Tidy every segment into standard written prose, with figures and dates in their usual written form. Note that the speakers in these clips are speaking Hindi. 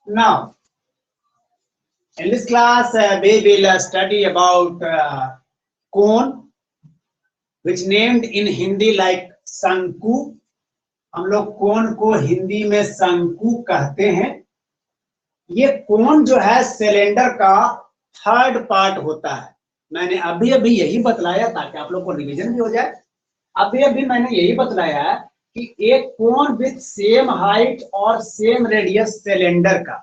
Now, in this class, we will study about cone, which named in Hindi like शंकु. हम लोग कोन को हिंदी में शंकु कहते हैं. ये कोन जो है सिलेंडर का थर्ड पार्ट होता है. मैंने अभी अभी यही बतलाया ताकि आप लोग को रिवीजन भी हो जाए. अभी अभी मैंने यही बतलाया कि एक कोन विथ सेम हाइट और सेम रेडियस सिलेंडर का,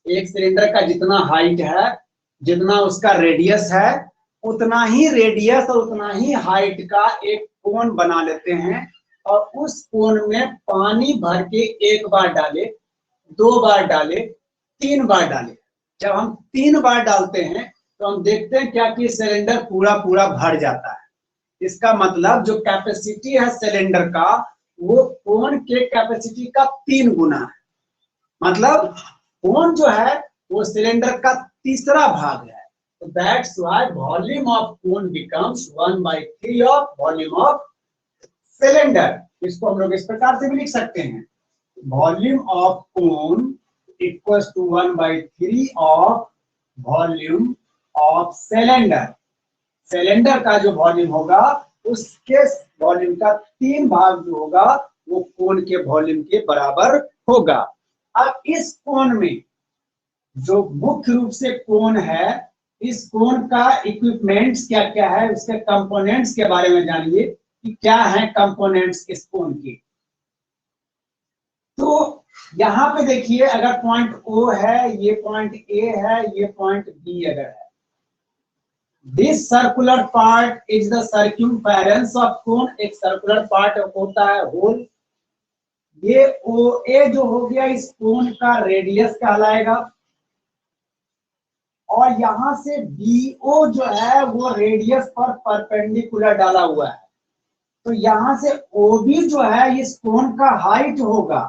एक सिलेंडर का जितना हाइट है, जितना उसका रेडियस है, उतना ही रेडियस और उतना ही हाइट का एक कोन बना लेते हैं. और उस कोन में पानी भर के एक बार डाले, 2 बार डाले, 3 बार डाले. जब हम 3 बार डालते हैं तो हम देखते हैं क्या कि सिलेंडर पूरा पूरा भर जाता है. इसका मतलब जो कैपेसिटी है सिलेंडर का, वो कोन के कैपेसिटी का 3 गुना है. मतलब कोन जो है वो सिलेंडर का तीसरा भाग है. तो that's why volume of cone becomes 1/3 of volume of cylinder. इसको हम लोग इस प्रकार से भी लिख सकते हैं, volume of cone equals to 1/3 of volume of cylinder. Cylinder का जो वॉल्यूम होगा उसके वॉल्यूम का 3 भाग जो होगा वो कोन के वॉल्यूम के बराबर होगा. अब इस कोन में जो मुख्य रूप से कोन है, इस कोन का इक्विपमेंट्स क्या क्या है, उसके कंपोनेंट्स के बारे में जानिए कि क्या है कंपोनेंट्स इस कोन के. तो यहां पे देखिए, अगर पॉइंट O है, ये पॉइंट A है, ये पॉइंट B अगर है, this circular part is the circumference of cone. एक सर्कुलर पार्ट होता है होल. ये OA जो हो गया इस कोन का रेडियस कहलाएगा. और यहां से BO जो है वो रेडियस पर परपेंडिकुलर डाला हुआ है. तो यहां से OB जो है इस कोन का हाइट होगा.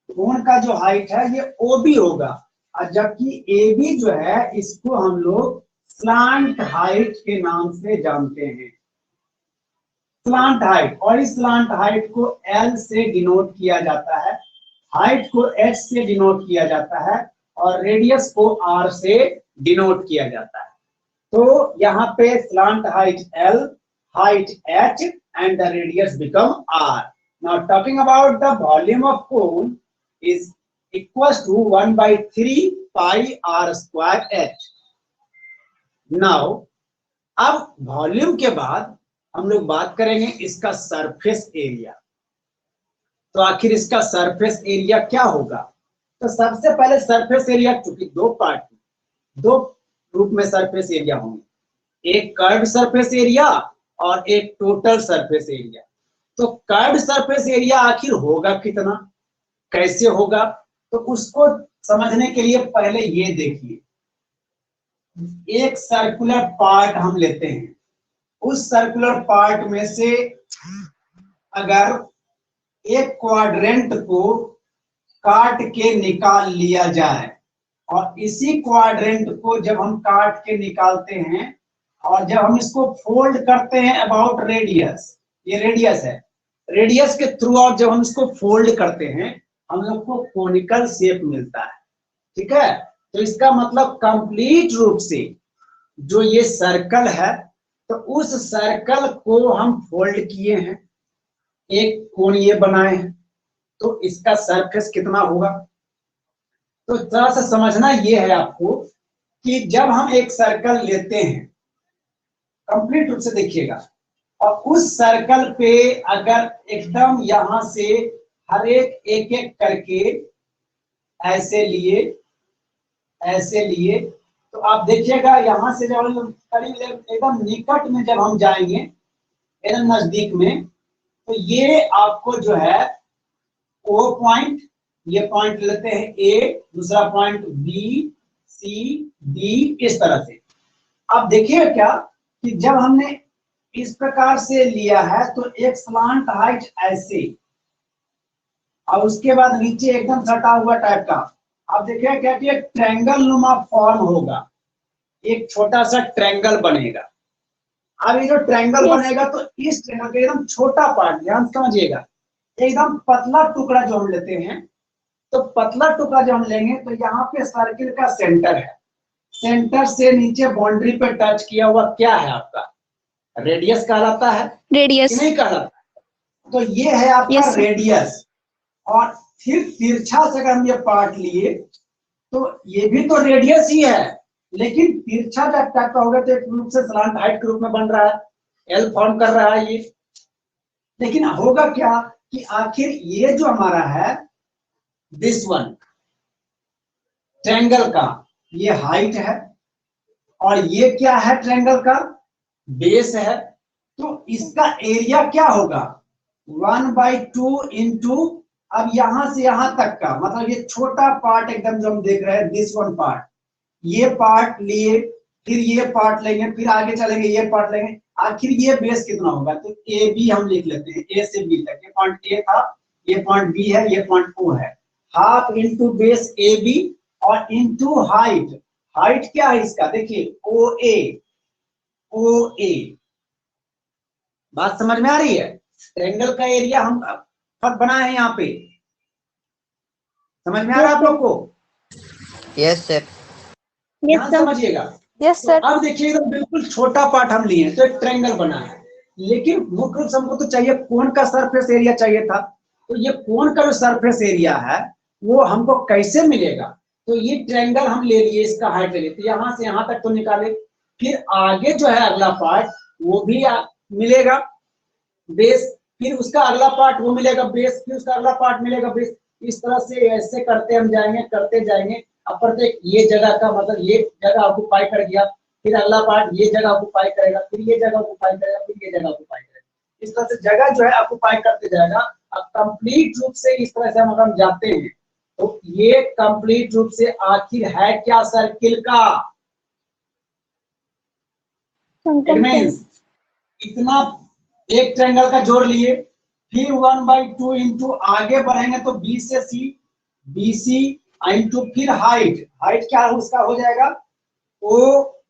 कोन का जो हाइट है ये OB होगा. और जबकि AB जो है इसको हम लोग स्लांट हाइट के नाम से जानते हैं. Slant height. और इस स्लांट हाइट को L से डिनोट किया जाता है, हाइट को H से डिनोट किया जाता है और रेडियस को R से डिनोट किया जाता है. तो यहाँ पे slant height L, height H and the radius become R. Now talking about the volume of cone is equals to 1/3 pi R square H. Now अब वॉल्यूम के बाद हम लोग बात करेंगे इसका सरफेस एरिया. तो आखिर इसका सरफेस एरिया क्या होगा? तो सबसे पहले सरफेस एरिया, चूंकि 2 पार्ट, 2 रूप में सरफेस एरिया होंगे, एक कर्व सरफेस एरिया और एक टोटल सरफेस एरिया. तो कर्व सरफेस एरिया आखिर होगा कितना, कैसे होगा? तो उसको समझने के लिए पहले ये देखिए, एक सर्कुलर पार्ट हम लेते हैं. उस सर्कुलर पार्ट में से अगर एक क्वाड्रेंट को काट के निकाल लिया जाए, और इसी क्वाड्रेंट को जब हम काट के निकालते हैं और जब हम इसको फोल्ड करते हैं अबाउट रेडियस, ये रेडियस है, रेडियस के थ्रू आउट जब हम इसको फोल्ड करते हैं हम लोग को कोनिकल शेप मिलता है. ठीक है. तो इसका मतलब कंप्लीट रूप से जो ये सर्कल है, तो उस सर्कल को हम फोल्ड किए हैं, एक कोन ये बनाए हैं. तो इसका सरफेस कितना होगा? तो थोड़ा सा समझना ये है आपको कि जब हम एक सर्कल लेते हैं, कंप्लीट रूप से देखिएगा, और उस सर्कल पे अगर एकदम यहां से हर एक एक करके ऐसे लिए, ऐसे लिए, तो आप देखिएगा यहां से जब हम करीब एकदम निकट में जब हम जाएंगे, एकदम नजदीक में, तो ये आपको जो है O पॉइंट, ये पॉइंट लेते हैं A, दूसरा पॉइंट B, C, D, इस तरह से. अब देखिए क्या कि जब हमने इस प्रकार से लिया है तो एक स्लांट हाइट ऐसे, और उसके बाद नीचे एकदम सटा हुआ टाइप का. अब देखिए क्या कि एक ट्रायंगल नुमा फॉर्म होगा, एक छोटा सा ट्रायंगल बनेगा. अब ये जो ट्रायंगल बनेगा तो इस ट्रायंगल का एकदम छोटा पार्ट, ध्यान समझिएगा, एकदम पतला टुकड़ा जो हम लेते हैं, तो पतला टुकड़ा जो हम लेंगे तो यहाँ पे सर्किल का सेंटर है, सेंटर से नीचे बाउंड्री पे टच किया हुआ क्या है आपका, रेडियस कहलाता है, रेडियस। नहीं कहलाता? तो ये है आपका रेडियस। और फिर तिरछा से अगर हम ये पार्ट लिए तो ये भी तो रेडियस ही है, लेकिन तिरछा जब टाइप का होगा तो एक रूप से सलांट हाइट के रूप में बन रहा है, एल फॉर्म कर रहा है ये। लेकिन होगा क्या कि आखिर ये जो हमारा है दिस वन ट्रायंगल का ये हाइट है और ये क्या है ट्रायंगल का बेस है, तो इसका एरिया क्या होगा 1/2 इंटू, अब यहां से यहां तक का मतलब ये छोटा पार्ट एकदम जो हम देख रहे हैं दिस वन पार्ट, ये पार्ट लिए फिर ये पार्ट लेंगे फिर आगे चलेंगे ये पार्ट लेंगे, आखिर ये बेस कितना होगा, तो ए बी हम लिख लेते हैं, ए से बी तक, ये पॉइंट ए था, ये पॉइंट बी है, ये पॉइंट ओ है, half into base A B और इंटू हाइट, हाइट क्या है इसका देखिए ओ ए, ओ ए, बात समझ में आ रही है? ट्रायंगल का एरिया हम बनाए हैं यहाँ पे, समझ में आ रहा है आप लोग को? Yes sir. ध्यान समझिएगा। Yes sir. अब देखिए एकदम बिल्कुल छोटा पार्ट हम लिए तो एक ट्रायंगल बना है, लेकिन मुख्य रूप से हमको तो चाहिए कोन का सरफेस एरिया चाहिए था, तो ये कोन का जो सरफेस एरिया है वो हमको कैसे मिलेगा, तो ये ट्रायंगल हम ले लिए, इसका हाइट ले लिए, तो यहाँ से यहाँ तक तो निकाले, फिर आगे जो है अगला पार्ट वो भी मिलेगा बेस, फिर उसका अगला पार्ट वो मिलेगा बेस, फिर उसका अगला पार्ट मिलेगा बेस, इस तरह से ऐसे करते हम जाएंगे करते जाएंगे, अब प्रत्येक ये जगह का मतलब ये जगह ऑक्युपाई कर गया, फिर अगला पार्ट ये जगह ऑक्युपाई करेगा, फिर ये जगह ऑक्युपाई करेगा, फिर ये जगह ऑक्युपाई करेगा, इस तरह से जगह जो है ऑक्युपाई करते जाएगा। अब कंप्लीट रूप से इस तरह से हम जाते हैं तो ये कंप्लीट रूप से आखिर है क्या सर्किल का, इतना एक ट्रायंगल का जोड़ लिए, फिर 1/2 इंटू आगे बढ़ेंगे तो बी से सी, बी सी इंटू फिर हाइट, हाइट क्या उसका हो जाएगा ओ,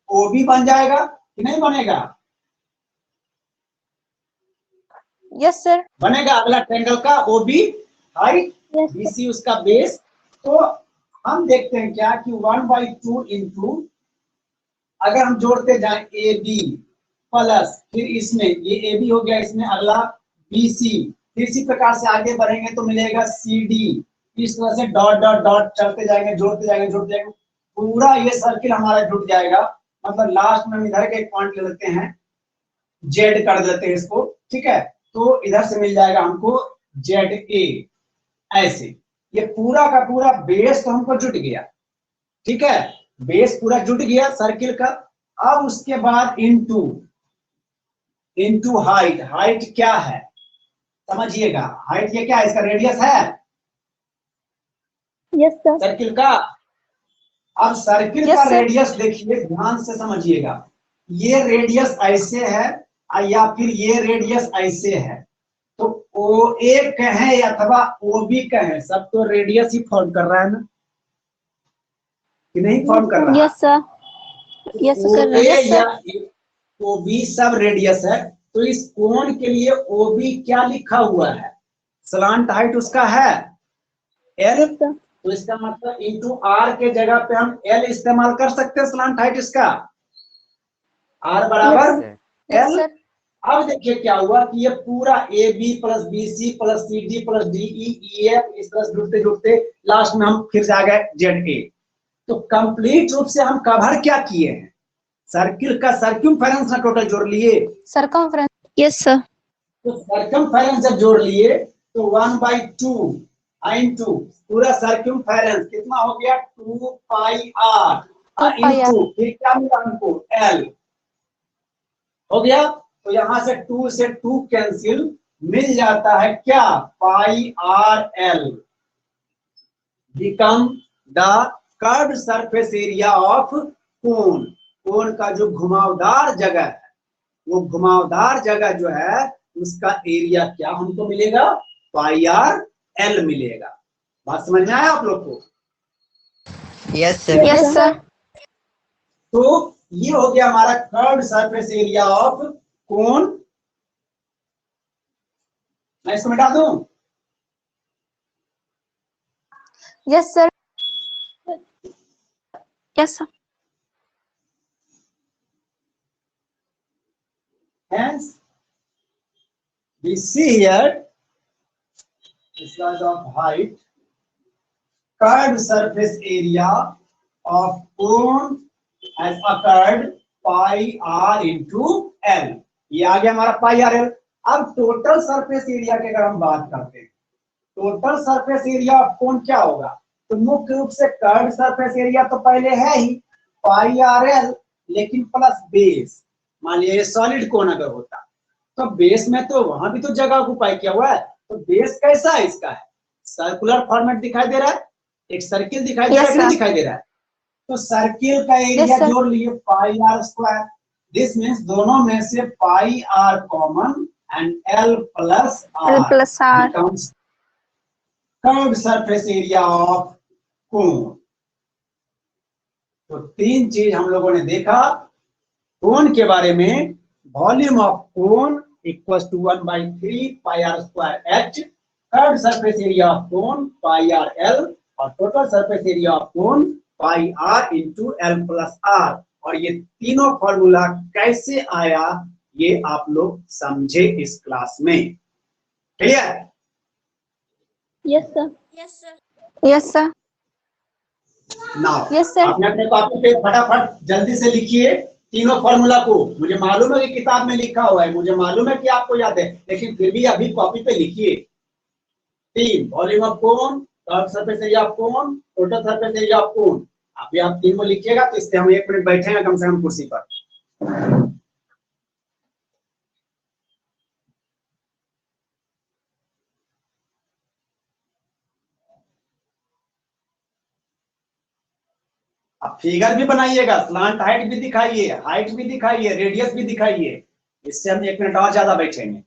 ओ बी बन जाएगा कि नहीं बनेगा? Yes sir. बनेगा अगला ट्रायंगल का O B height, B C उसका बेस। तो हम देखते हैं क्या कि 1/2 इंटू अगर हम जोड़ते जाएं ए बी प्लस फिर इसमें ये ए बी हो गया, इसमें अगला बी सी, फिर इसी प्रकार से आगे बढ़ेंगे तो मिलेगा सी डी, इस तरह से डॉट डॉट डॉट चलते जाएंगे जोड़ते जाएंगे जोड़ते जाएंगे, पूरा ये सर्किल हमारा जुट जाएगा। मतलब लास्ट में हम इधर के एक पॉइंट ले लेते हैं, जेड कर देते हैं इसको, ठीक है, तो इधर से मिल जाएगा हमको जेड ए, ऐसे ये पूरा का पूरा बेस तो हमको जुट गया, ठीक है, बेस पूरा जुट गया सर्किल का। अब उसके बाद इनटू हाइट, हाइट क्या है समझिएगा, हाइट ये क्या है, इसका रेडियस है यस सर सर्किल का। अब सर्किल का रेडियस देखिए ध्यान से समझिएगा, ये रेडियस ऐसे है या फिर ये रेडियस ऐसे है, तो ओ ए कहें अथवा ओ बी कहें सब तो रेडियस ही फॉर्म कर रहा है ना, कि नहीं फॉर्म कर रहा है? Yes sir. Yes sir. Yes या ओ बी सब रेडियस है, तो इस कोण के लिए ओ बी क्या लिखा हुआ है, स्लांट हाइट उसका है एल, तो इसका मतलब इंटू आर के जगह पे हम एल इस्तेमाल कर सकते हैं, स्लांट हाइट इसका आर बराबर एल। अब देखिए क्या हुआ कि ये पूरा A B plus B C plus C D plus D E F इस तरह जुड़ते जुड़ते लास्ट में हम फिर जा गए जेड ए। तो कंप्लीट रूप से हम कवर क्या किए हैं, सर्किल का सर्कमफेरेंस ना टोटल जोड़ लिए, सर्कमफेरेंस। Yes sir. तो सर्कमफेरेंस जब जोड़ लिए तो 1/2 इंटू पूरा सर्कमफेरेंस कितना हो गया 2 पाई आर इंटू फिर क्या मिला हमको एल हो गया, तो यहां से 2 से 2 कैंसिल, मिल जाता है क्या pi r l, become the curved surface area of cone, cone का जो घुमावदार जगह है वो घुमावदार जगह जो है उसका एरिया क्या हमको मिलेगा पाई आर एल मिलेगा। बात समझ में आया आप लोग को? Yes sir. Yes sir. तो ये हो गया हमारा कर्व्ड सरफेस एरिया ऑफ कोन। मैं इसको मिटा दूं, Yes, sir. Yes, sir. Hence, we see here because of height, curved surface area of cone has occurred pi r into l. ये आ गया हमारा पाई आर एल। अब टोटल सरफेस एरिया की अगर हम बात करते हैं, टोटल सरफेस एरिया ऑफ कोन क्या होगा? तो मुख्य रूप से कर्व सरफेस एरिया तो पहले है ही पाई आर एल, लेकिन प्लस बेस। मान लिया ये सॉलिड कोन अगर होता तो बेस में तो वहां भी तो जगह ऑक्युपाई किया हुआ है, तो बेस कैसा है? इसका है सर्कुलर फॉर्मेट दिखाई दे रहा है, एक सर्किल दिखाई दे रहा है कि नहीं दिखाई दे रहा है? तो सर्किल का एरिया जोड़ लिए pi r square. This means दोनों में से pi r common and l plus r becomes curved surface area of cone. तो तीन चीज हम लोगों ने देखा कोन के बारे में। Volume of cone equals to 1/3 pi r square h, curved surface area of cone pi r l, और total surface area of cone pi r into l plus r. और ये तीनों फॉर्मूला कैसे आया ये आप लोग समझे इस क्लास में। Clear? Yes, sir. Yes, sir. Yes, sir. Now Yes, sir. आपने अपने कॉपी पे फटाफट जल्दी से लिखिए तीनों फॉर्मूला को। मुझे मालूम है कि किताब में लिखा हुआ है, मुझे मालूम है कि आपको याद है, लेकिन फिर भी अभी कॉपी पे लिखिए। तीन, volume of cone, curve surface area of cone, total surface area of कोन। अभी आप तीन को लिखिएगा तो इससे हम 1 मिनट बैठेंगे कम से कम कुर्सी पर। अब फिगर भी बनाइएगा, स्लांट हाइट भी दिखाइए, हाइट भी दिखाइए, रेडियस भी दिखाइए। इससे हम 1 मिनट और ज्यादा बैठेंगे।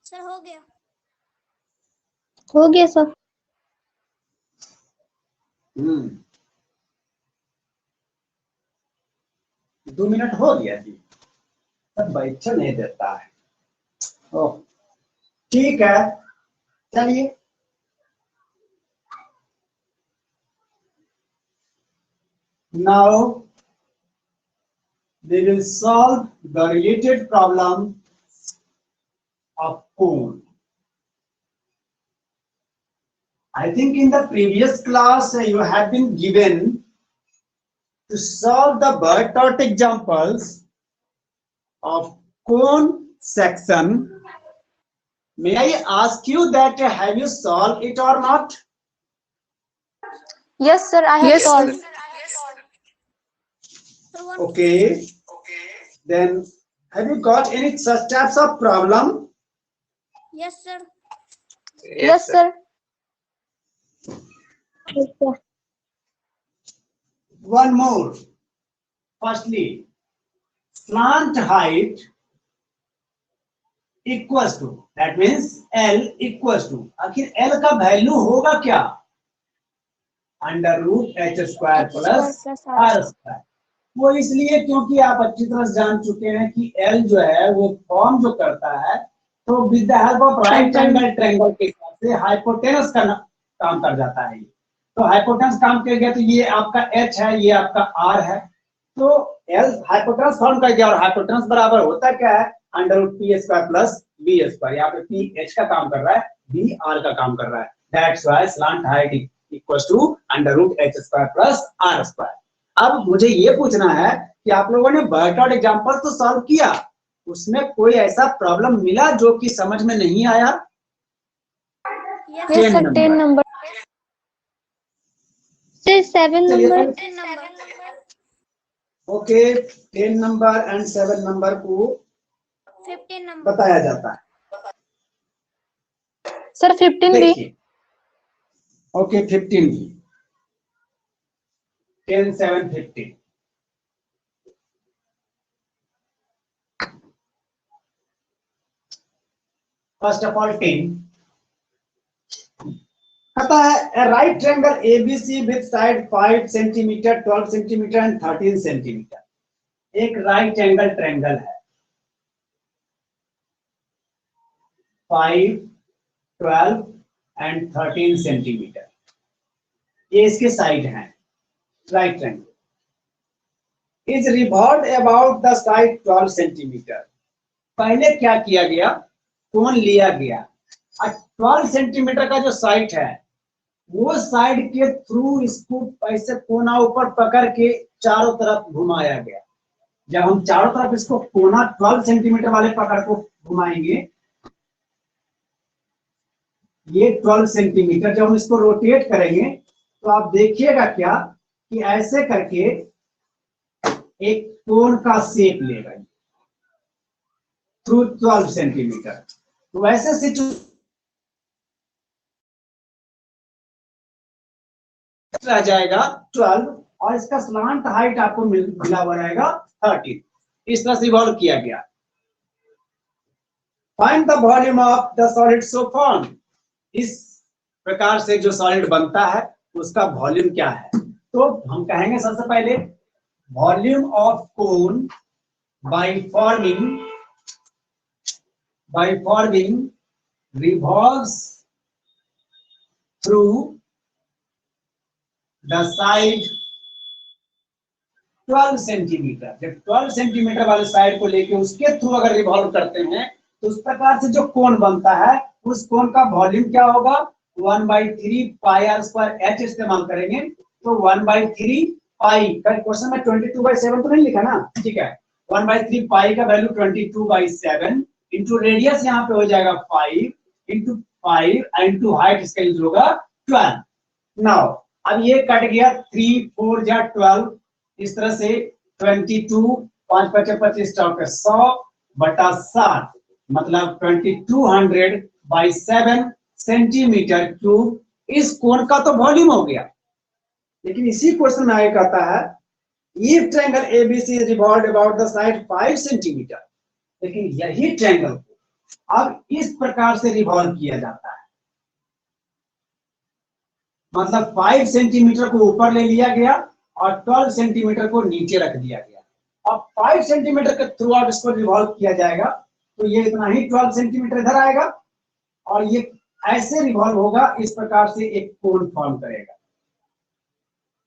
सर हो गया। हो गया सर। 2 मिनट हो गया जी, सब बैठने नहीं देता है। ओ ठीक है, चलिए now we will solve the related problem of cone. I think in the previous class you have been given to solve the Bertot examples of cone section. May I ask you that have you solved it or not? Yes, sir. I have solved. Okay. Then have you got any such types of problem? Yes, sir. Yes, sir. Yes, sir. One more. Firstly, slant height equals to, that means L equals to, आखिर L का वैल्यू होगा क्या? Under root H square plus R square. वो इसलिए क्योंकि आप अच्छी तरह जान चुके हैं कि L जो है वो फॉर्म जो करता है तो with the help of right angle triangle के हिसाब से हाइपोटेनस का काम कर जाता है। तो हाइपोटेनस काम कर गया तो ये आपका H है, ये आपका R है, तो L हाइपोटेनस फॉर्म कर गया। और हाइपोटेनस बराबर होता क्या है? Under root P square plus B square. यहाँ पे पी एच का काम कर रहा है, बी आर का काम कर रहा है। That's why slant height equals to under root H square plus R square. अब मुझे ये पूछना है कि आप लोगों ने बर्टॉट एग्जांपल तो सॉल्व किया, उसमें कोई ऐसा प्रॉब्लम मिला जो कि समझ में नहीं आया? Yes, sir. 10 number. Sir, 7 number. Okay, 10 number and 7 number को 15 number बताया जाता है। सर 15 भी। ओके 15 भी, 10 7 15। फर्स्ट ऑफ ऑल 10, कहता है right triangle ABC with side 5 centimetre, 12 centimetre and 13 centimetre. एक राइट एंगल ट्रायंगल है, 5, 12 एंड 13 सेंटीमीटर, ये इसके साइड हैं। Right triangle is revolved about the side 12 centimetre. पहले क्या किया गया, कोण लिया गया, 12 सेंटीमीटर का जो साइड है वो साइड के थ्रू इसको ऐसे कोना ऊपर पकड़ के चारों तरफ घुमाया गया। जब हम चारों तरफ इसको कोना 12 सेंटीमीटर वाले पकड़ को घुमाएंगे, ये 12 सेंटीमीटर, जब हम इसको रोटेट करेंगे तो आप देखिएगा क्या कि ऐसे करके एक कोण का शेप लेगा थ्रू 12 सेंटीमीटर। तो वैसे सिचुएशन रह जाएगा 12 और इसका स्लांट हाइट आपको मिला हुआ रहेगा 13। इस तरह से इवॉल्व किया गया। Find the volume of the solid so form. इस प्रकार से जो सॉलिड बनता है उसका वॉल्यूम क्या है, तो हम कहेंगे सबसे पहले volume of cone by forming revolves through the side 12 centimetre. जब 12 सेंटीमीटर वाले साइड को लेके उसके थ्रू अगर रिवॉल्व करते हैं तो उस प्रकार से जो कोण बनता है उस कोण का वॉल्यूम क्या होगा, 1/3 पाई आर स्क्वायर एच इस्तेमाल करेंगे। तो 1/3 पाई का क्वेश्चन में 22/7 तो नहीं लिखा ना, ठीक है। 1/3 पाई का वैल्यू 22/7 इंटू रेडियस यहाँ पे हो जाएगा 5 इंटू 5 इंटू हाइट इसका यूज होगा 12। नाउ अब ये कट गया, 3 4 जा 12, इस तरह से 22, 5 5 25 100/60 मतलब 2200/7 सेंटीमीटर क्यूब इस कोण का तो वॉल्यूम हो गया। लेकिन इसी क्वेश्चन में आगे कहता है if triangle ABC is revolved about the side 5 centimetre. लेकिन यही ट्रायंगल को अब इस प्रकार से रिवॉल्व किया जाता है, मतलब 5 सेंटीमीटर को ऊपर ले लिया गया और 12 सेंटीमीटर को नीचे रख दिया गया। अब 5 सेंटीमीटर के थ्रू आउट इसको रिवॉल्व किया जाएगा तो ये इतना ही 12 सेंटीमीटर इधर आएगा और ये ऐसे रिवॉल्व होगा, इस प्रकार से एक कोण फॉर्म करेगा,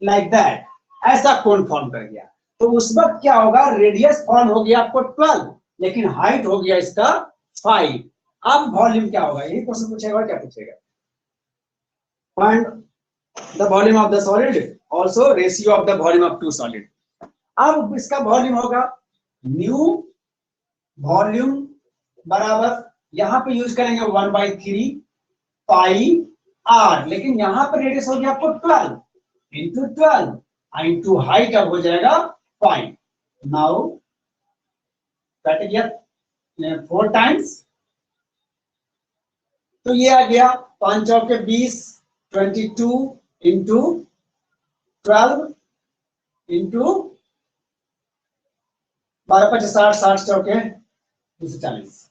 लाइक दैट, ऐसा कोण फॉर्म कर गया। तो उस वक्त क्या होगा, रेडियस फॉर्म हो गया आपको 12 लेकिन हाइट हो गया इसका 5। अब वॉल्यूम क्या होगा, यही क्वेश्चन पूछेगा और क्या पूछेगा। Find the volume of the solid also ratio of the volume of two solid. अब इसका वॉल्यूम होगा न्यू वॉल्यूम बराबर, यहां पे यूज करेंगे 1/3 पाई आर, लेकिन यहां पर रेडियस हो गया आपको 12 इंटू 12 इंटू हाइट अब हो जाएगा 5। नाउ कट गया 4 टाइम्स, तो ये आ गया 5 चौके 20, 22 इंटू 12 इंटू 12 5 60, 60 चौके 240,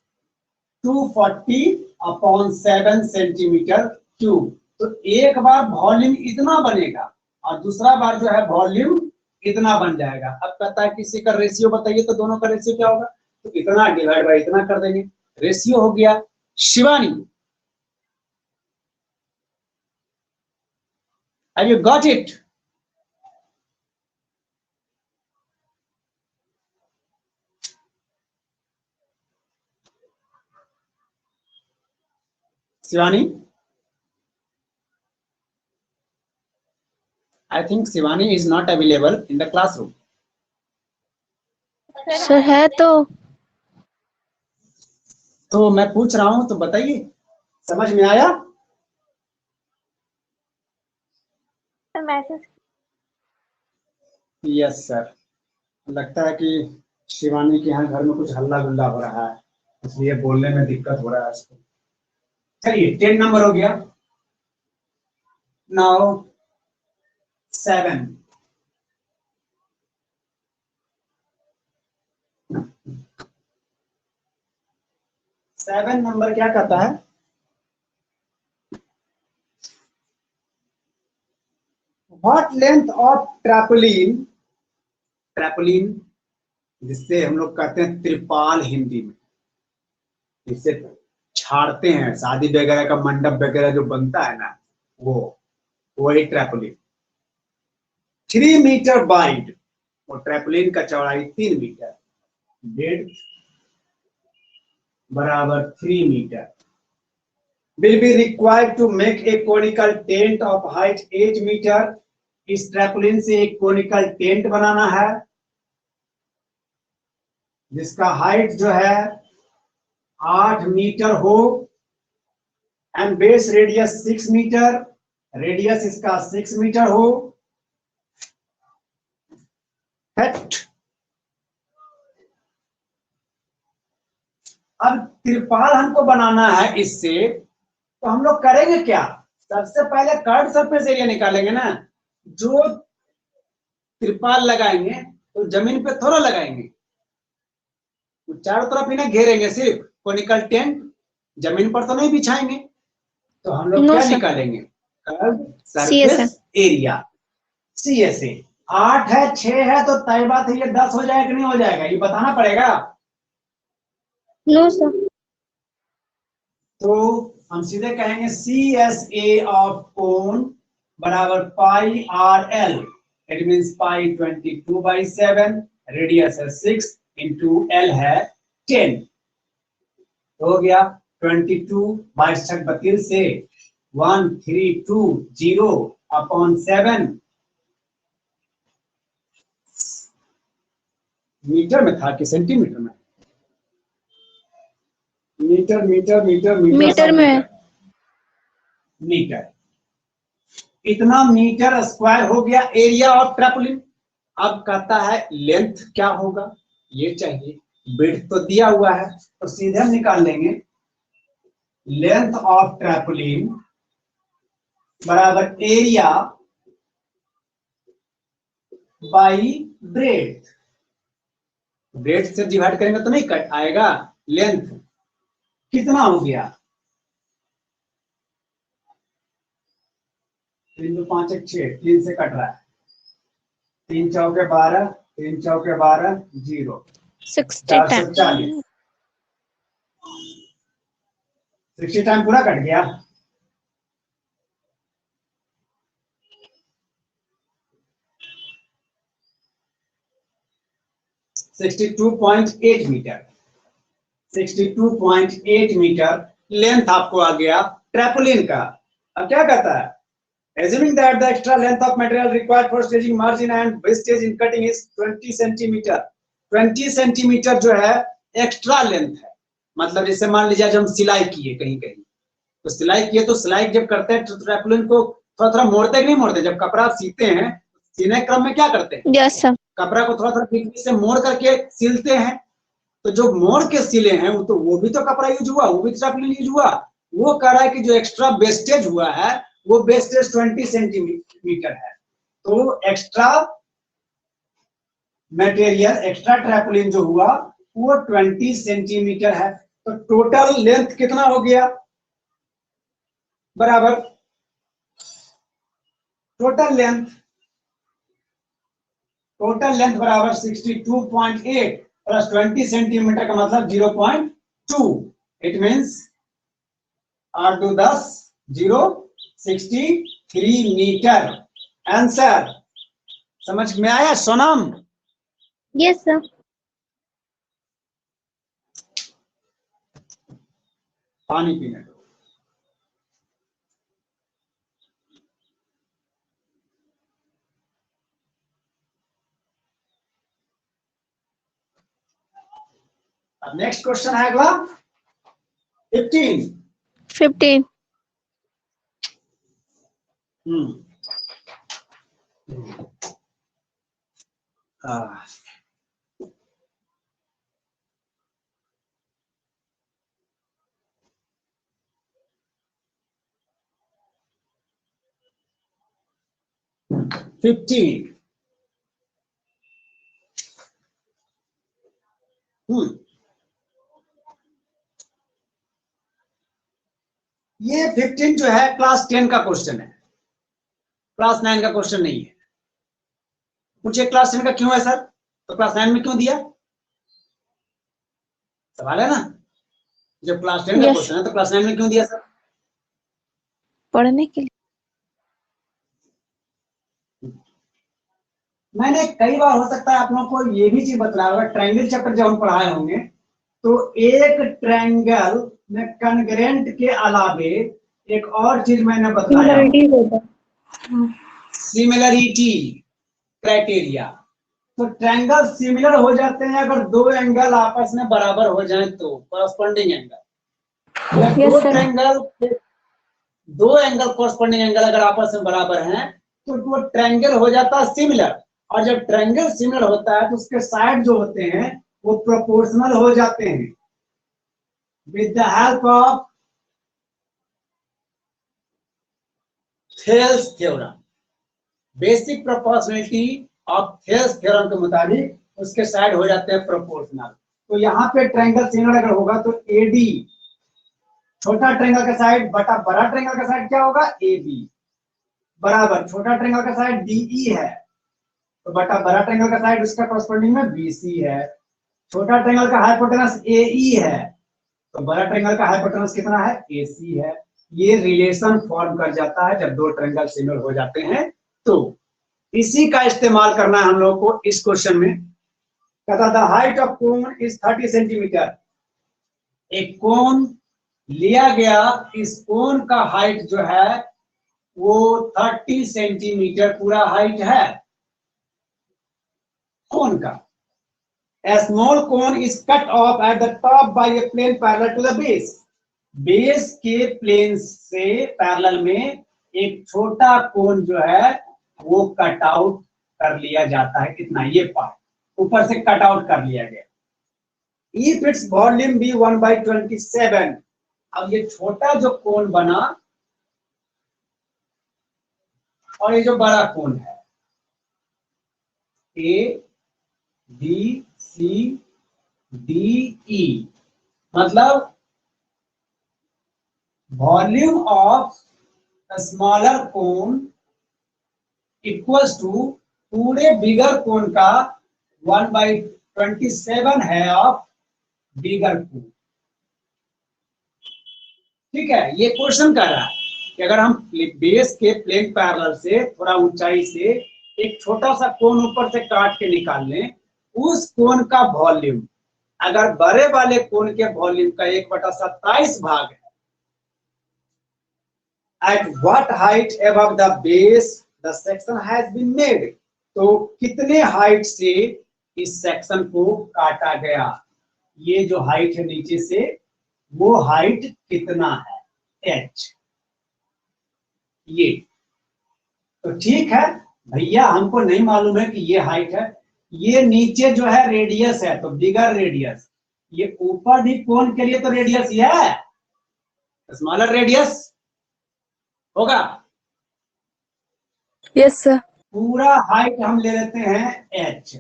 240/7 सेंटीमीटर क्यूब। तो एक बार वॉल्यूम इतना बनेगा और दूसरा बार जो है वॉल्यूम इतना बन जाएगा। अब कहता है किसी का रेशियो बताइए, तो दोनों का रेशियो क्या होगा, तो इतना डिवाइड बाय इतना कर देंगे, रेशियो हो गया। Shivani, have you got it? Shivani, I think Shivani is not available in the classroom. Sir है तो मैं पूछ रहा हूं तो बताइए, समझ में आया? मैसेज। यस सर, लगता है कि शिवानी के यहाँ घर में कुछ हल्ला गुल्ला हो रहा है, इसलिए बोलने में दिक्कत हो रहा है उसको। चलिए 10 नंबर हो गया। नाउ 7, नंबर क्या कहता है, व्हाट लेंथ ऑफ ट्रैपोलिन, ट्रैपोलिन जिससे हम लोग कहते हैं त्रिपाल हिंदी में, जिससे छाड़ते हैं शादी वगैरह का मंडप वगैरह जो बनता है ना, वो एक ट्रैपोलिन। 3 मीटर वाइड, और ट्रैपोलिन का चौड़ाई 3 मीटर, डेढ़ बराबर 3 metre, will be required to make a conical tent of height 8 metre. इस ट्रैपोलिन से एक कोनिकल टेंट बनाना है जिसका हाइट जो है 8 मीटर हो, and base radius 6 metre, radius इसका 6 मीटर हो। अब त्रिपाल हमको बनाना है इससे, तो हम लोग करेंगे क्या? सबसे पहले कर्व सरफेस एरिया निकालेंगे ना। जो त्रिपाल लगाएंगे तो जमीन पे थोड़ा लगाएंगे, तो चारों तरफ ही ना घेरेंगे, सिर्फ कोनिकल टेंट, जमीन पर तो नहीं बिछाएंगे। तो हम लोग क्या निकालेंगे? Curve surface area, CSA। 8 है, 6 है, तो तय बात है ये 10 हो जाएगा कि नहीं हो जाएगा, ये बताना पड़ेगा। No sir. तो हम सीधे कहेंगे CSA ऑफ कोन बराबर pi RL, it means pi 22/7, radius है 6 इंटू L है 10, हो गया 22/32 से 1320/7 मीटर में था कि सेंटीमीटर में? मीटर मीटर मीटर मीटर में, मीटर। इतना मीटर स्क्वायर हो गया एरिया ऑफ ट्रैपोलिन। अब कहता है लेंथ क्या होगा, ये चाहिए। विड्थ तो दिया हुआ है, तो सीधे हम निकाल लेंगे लेंथ ऑफ ट्रैपोलिन बराबर एरिया बाई ब्रेड्थ। ब्रेड्थ से डिवाइड करेंगे तो नहीं कट आएगा। लेंथ कितना हो गया? 3 2 5 1 6, 3 से कट रहा है, 3 चौके 12, 3 चौके 12, 0, 440, 60 टाइम पूरा कट गया। (62.8 मीटर), 62.8 मीटर लेंथ आपको आ गया ट्रैपोलिन का। अब क्या कहता है? Assuming that the extra length of material required for staging margin and wastage in cutting is 20 centimetre. 20 centimetre जो है एक्स्ट्रा लेंथ है। मतलब जैसे मान लीजिए आज हम सिलाई किए कहीं कहीं, तो सिलाई किए, तो सिलाई जब करते हैं तो ट्रैपोलिन को थोड़ा थोड़ा मोड़ते कि नहीं मोड़ते? जब कपड़ा सीते हैं, सीने क्रम में क्या करते हैं? Yes sir. कपड़ा को थोड़ा थोड़ा बीच से मोड़ करके सिलते हैं। तो जो मोड़ के सिले हैं वो भी तो कपड़ा यूज हुआ, वो भी ट्रैपोलिन यूज हुआ। वो कह रहा है कि जो एक्स्ट्रा वेस्टेज हुआ है वो वेस्टेज 20 सेंटीमीटर है। तो एक्स्ट्रा मटेरियल, एक्स्ट्रा ट्रैपोलिन जो हुआ वो 20 सेंटीमीटर है। तो टोटल लेंथ कितना हो गया? बराबर टोटल लेंथ बराबर 62.8 प्लस 20 सेंटीमीटर का मतलब 0.2। It means 8 2 10, 0, 63 metre. आंसर समझ में आया सोनम? Yes sir. पानी पीने दो। अब नेक्स्ट क्वेश्चन है अगला 15। (15) ये 15 जो है क्लास 10 का क्वेश्चन है। क्लास 9 का क्वेश्चन नहीं है। पूछे क्लास 10 का क्यों है सर, तो क्लास 9 में क्यों दिया, सवाल है ना। जब क्लास 10 का Yes. क्वेश्चन है तो क्लास 9 में क्यों दिया सर? पढ़ने के लिए। मैंने कई बार हो सकता है आप लोगों को ये भी चीज बतलाया होगा, ट्रायंगल चैप्टर जब हम पढ़ाए होंगे तो एक ट्रायंगल में कनग्रेंट के अलावे एक और चीज मैंने बताया, सिमिलरिटी क्राइटेरिया। तो ट्रायंगल सिमिलर हो जाते हैं अगर दो एंगल आपस में बराबर हो जाएं तो, कॉरस्पॉन्डिंग एंगल। Yes, दो sir. ट्रायंगल, दो एंगल कॉरस्पॉन्डिंग एंगल अगर आपस में बराबर हैं तो वो ट्रायंगल हो जाता है सिमिलर। और जब ट्रायंगल सिमिलर होता है तो उसके साइड जो होते हैं वो प्रोपोर्शनल हो जाते हैं with the help of Thales theorem. Basic proportionality of Thales theorem के मुताबिक उसके साइड हो जाते हैं प्रोपोर्शनल। तो यहाँ पे ट्रायंगल सिमिलर अगर होगा तो एडी, छोटा ट्रायंगल का साइड बटा बड़ा ट्रायंगल का साइड क्या होगा, एबी, बराबर छोटा ट्रायंगल का साइड डीई है तो बटा बड़ा ट्रायंगल का साइड उसका कॉरस्पॉन्डिंग में बीसी है। छोटा ट्रायंगल का हाइपोटेनस एई है तो बड़ा ट्रायंगल का हाइपोटेनस कितना है, एसी है। ये रिलेशन फॉर्म कर जाता है जब दो ट्रायंगल सिमिलर हो जाते हैं। तो इसी का इस्तेमाल करना है हम लोग को इस क्वेश्चन में। कहता the height of cone is 30 centimetre. एक कोन लिया गया, इस कोन का हाइट जो है वो 30 सेंटीमीटर पूरा हाइट है कोन का। A small cone is cut off at the top by a plane parallel to the base. Base के प्लेन से पैरेलल में एक छोटा कोन जो है वो कट आउट कर लिया जाता है। कितना, ये पार्ट ऊपर से कट आउट कर लिया गया। If its volume be 1/27, अब ये छोटा जो कोन बना और ये जो बड़ा कोन है A B C D E, मतलब volume of smaller cone equals to पूरे बिगर कोन का 1/27 है ऑफ बिगर कोन। ठीक है, ये क्वेश्चन कर रहा है कि अगर हम बेस के प्लेन पैरेलल से थोड़ा ऊंचाई से एक छोटा सा कोन ऊपर से काट के निकाल लें, उस कोन का वॉल्यूम अगर बड़े वाले कोन के वॉल्यूम का 1/27 भाग है, at what height above the base the section has been made, तो कितने हाइट से इस सेक्शन को काटा गया, ये जो हाइट है नीचे से वो हाइट कितना है, h। ये तो ठीक है भैया, हमको नहीं मालूम है कि ये हाइट है, ये नीचे जो है रेडियस है तो बिगर रेडियस, ये ऊपर भी कोन के लिए तो रेडियस ये है, स्मॉलर रेडियस होगा। Yes sir. पूरा हाइट हम ले लेते हैं h,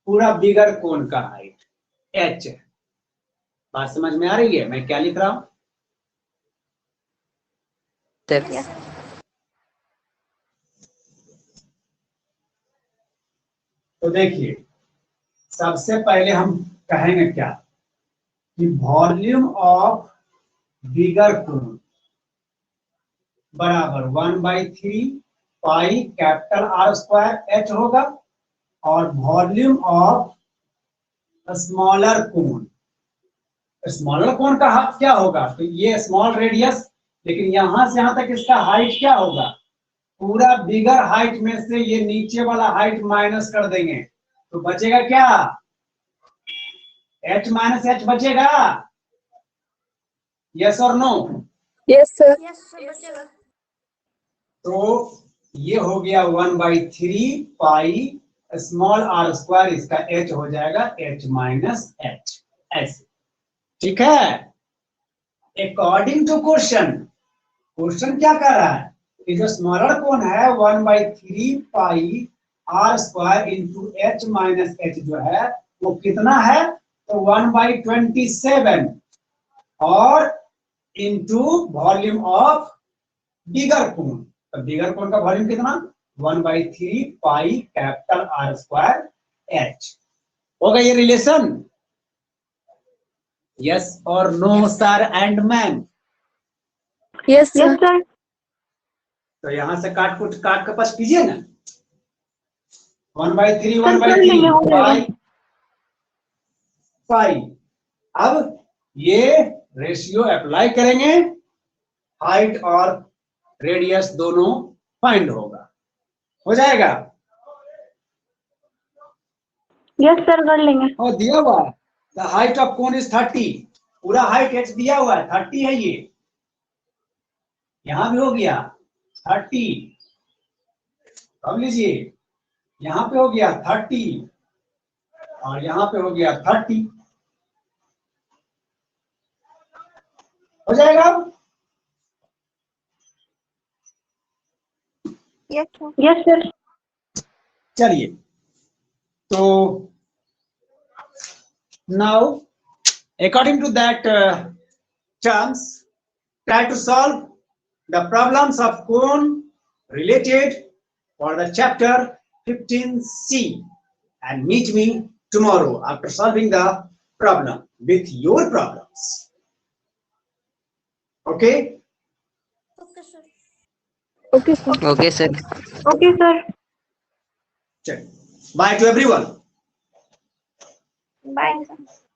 पूरा बिगर कोन का हाइट h। बात समझ में आ रही है मैं क्या लिख रहा हूं? तो देखिए, सबसे पहले हम कहेंगे क्या कि वॉल्यूम ऑफ बिगर कोन बराबर 1/3 pi capital r square h होगा, और volume of smaller cone, smaller cone का हाफ क्या होगा, तो ये स्मॉल रेडियस, लेकिन यहां से यहां तक इसका हाइट क्या होगा, पूरा बिगर हाइट में से ये नीचे वाला हाइट माइनस कर देंगे तो बचेगा क्या, h माइनस h बचेगा, यस और नो? Yes sir. तो ये हो गया 1/3 पाई स्मॉल आर स्क्वायर, इसका h हो जाएगा h माइनस h, ऐसे। ठीक है, अकॉर्डिंग टू क्वेश्चन, क्वेश्चन क्या कर रहा है कि जो स्मॉलर कोन है 1/3 pi r square into h minus h जो है वो कितना है, तो 1/27 और into volume of bigger cone, तो बिगर कोण का वॉल्यूम कितना 1/3 pi capital R square H। होगा ये रिलेशन? यस और no sir and ma'am? Yes sir. तो यहां से काट के पास कीजिए ना 1/3 पाई। अब ये रेशियो अप्लाई करेंगे, हाइट और रेडियस दोनों फाइंड होगा, हो जाएगा? यस सर, कर लेंगे। और दिया हुआ है the height of cone is 30, पूरा हाइट h दिया हुआ है 30 है, ये यहां भी हो गया 30, अब लीजिए यहां पे हो गया 30 और यहां पे हो गया 30, हो जाएगा? Yes sir. चलिए, तो now according to that terms, try to solve the problems of cone related for the chapter 15C and meet me tomorrow after solving the problem with your problems. Okay? Okay sir. Okay, sir. Okay sir. Check. Bye to everyone. Bye sir.